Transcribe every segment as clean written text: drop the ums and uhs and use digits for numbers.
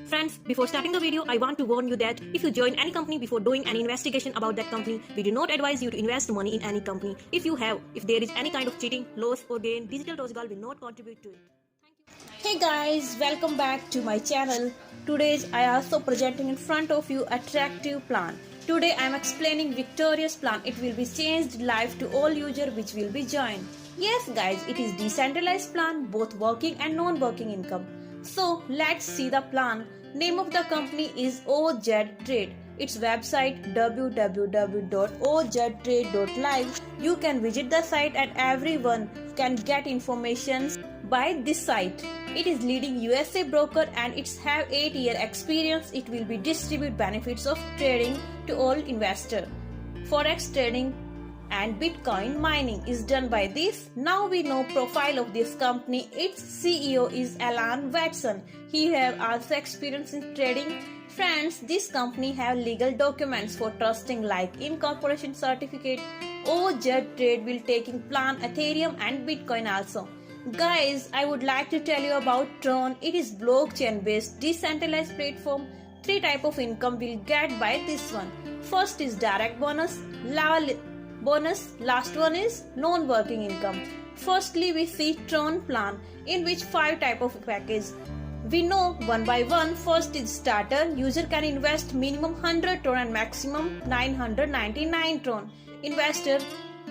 Friends, before starting the video, I want to warn you that if you join any company before doing any investigation about that company, we do not advise you to invest money in any company. If there is any kind of cheating, loss or gain, Digital Rozgar will not contribute to it. Hey guys, welcome back to my channel. Today I also presenting in front of you attractive plan. Today I am explaining Victorious plan. It will be changed live to all user which will be joined. Yes guys, it is decentralized plan, both working and non-working income. So let's see the plan. Name of the company is OZ Trade. Its website www.oztrade.live. You can visit the site and everyone can get information by this site. It is leading USA broker and it's have 8-year experience. It will be distribute benefits of trading to all investor. Forex trading and Bitcoin mining is done by this. Now we know profile of this company. Its CEO is Alan Watson. He have also experience in trading. Friends, this company have legal documents for trusting like incorporation certificate. OZ Trade will taking plan Ethereum and Bitcoin also. Guys, I would like to tell you about Tron. It is blockchain based decentralized platform. 3 type of income will get by this one. First is direct bonus, last one is non-working income. Firstly, we see Tron plan in which 5 type of package. We know one by one. First is starter. User can invest minimum 100 Tron and maximum 999 Tron. Investor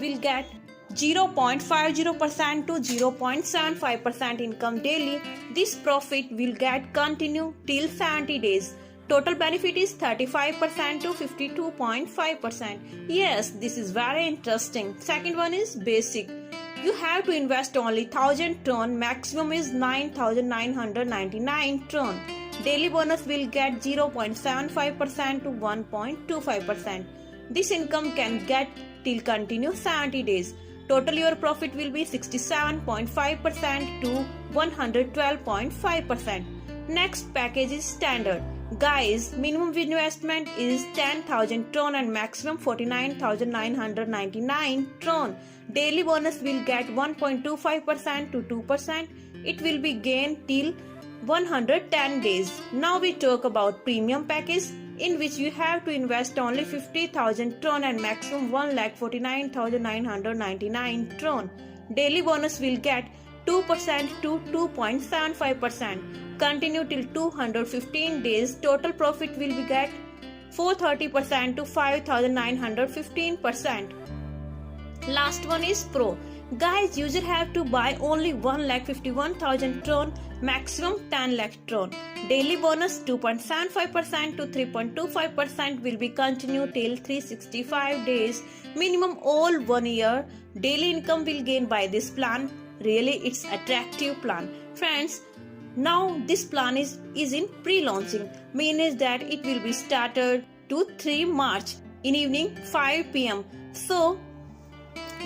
will get 0.50% to 0.75% income daily. This profit will get continue till 70 days. Total benefit is 35% to 52.5%. Yes, this is very interesting. Second one is basic. You have to invest only 1000 Tron. Maximum is 9999 Tron. Daily bonus will get 0.75% to 1.25%. This income can get till continue 70 days. Total your profit will be 67.5% to 112.5%. Next package is standard. Guys, minimum investment is 10,000 Tron and maximum 49,999 Tron. Daily bonus will get 1.25% to 2%. It will be gained till 110 days. Now we talk about premium package in which you have to invest only 50,000 Tron and maximum 1,49,999 Tron. Daily bonus will get 2% to 2.75%. Continue till 215 days. Total profit will be get 430% to 5,915%. Last one is Pro. Guys, user have to buy only 1,51,000 Tron, maximum 10 lakh Tron. Daily bonus 2.75% to 3.25% will be continue till 365 days. Minimum all 1 year. Daily income will gain by this plan. Really, it's attractive plan. Friends, now this plan is in pre-launching, means that it will be started to 3 March in evening 5 p.m. So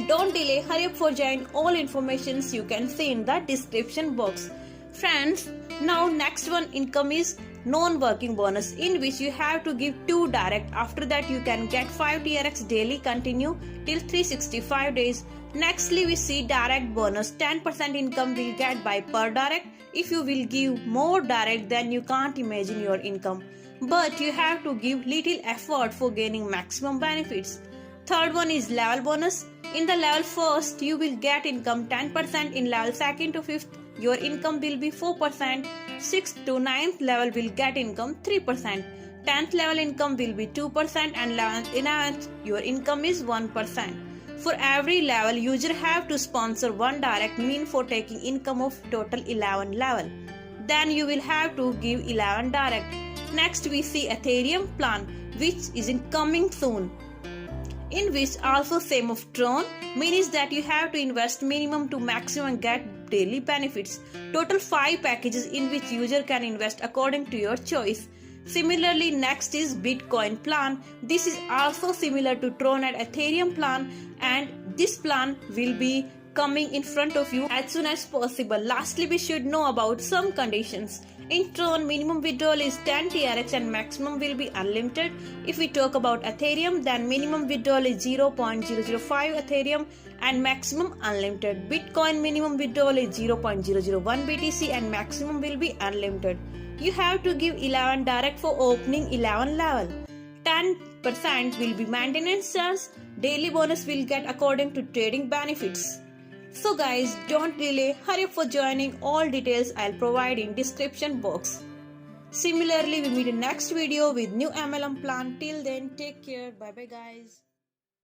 don't delay, hurry up for join. All informations you can see in the description box. Friends, now next one income is non-working bonus in which you have to give 2 direct. After that you can get 5 TRX daily continue till 365 days. Nextly we see direct bonus. 10% income will get by per direct. If you will give more direct, then you can't imagine your income. But you have to give little effort for gaining maximum benefits. Third one is level bonus. In the level first, you will get income 10%. In level second to 5th, your income will be 4%. 6th to 9th level will get income 3%. 10th level income will be 2% and 11th your income is 1%. For every level, user have to sponsor 1 direct mean for taking income of total 11 level. Then you will have to give 11 direct. Next we see Ethereum plan which is in coming soon. In which also same of Tron, means that you have to invest minimum to maximum and get daily benefits. Total 5 packages in which user can invest according to your choice. Similarly, next is Bitcoin plan. This is also similar to Tron and Ethereum plan, and this plan will be coming in front of you as soon as possible. Lastly, we should know about some conditions. In Tron, minimum withdrawal is 10 TRX and maximum will be unlimited. If we talk about Ethereum, then minimum withdrawal is 0.005 Ethereum and maximum unlimited. Bitcoin minimum withdrawal is 0.001 BTC and maximum will be unlimited. You have to give 11 direct for opening 11 level. 10% will be maintenance charge. Daily bonus will get according to trading benefits. So guys, don't delay, hurry up for joining. All details I'll provide in description box. Similarly, we meet in next video with new MLM plan. Till then, take care. Bye bye guys.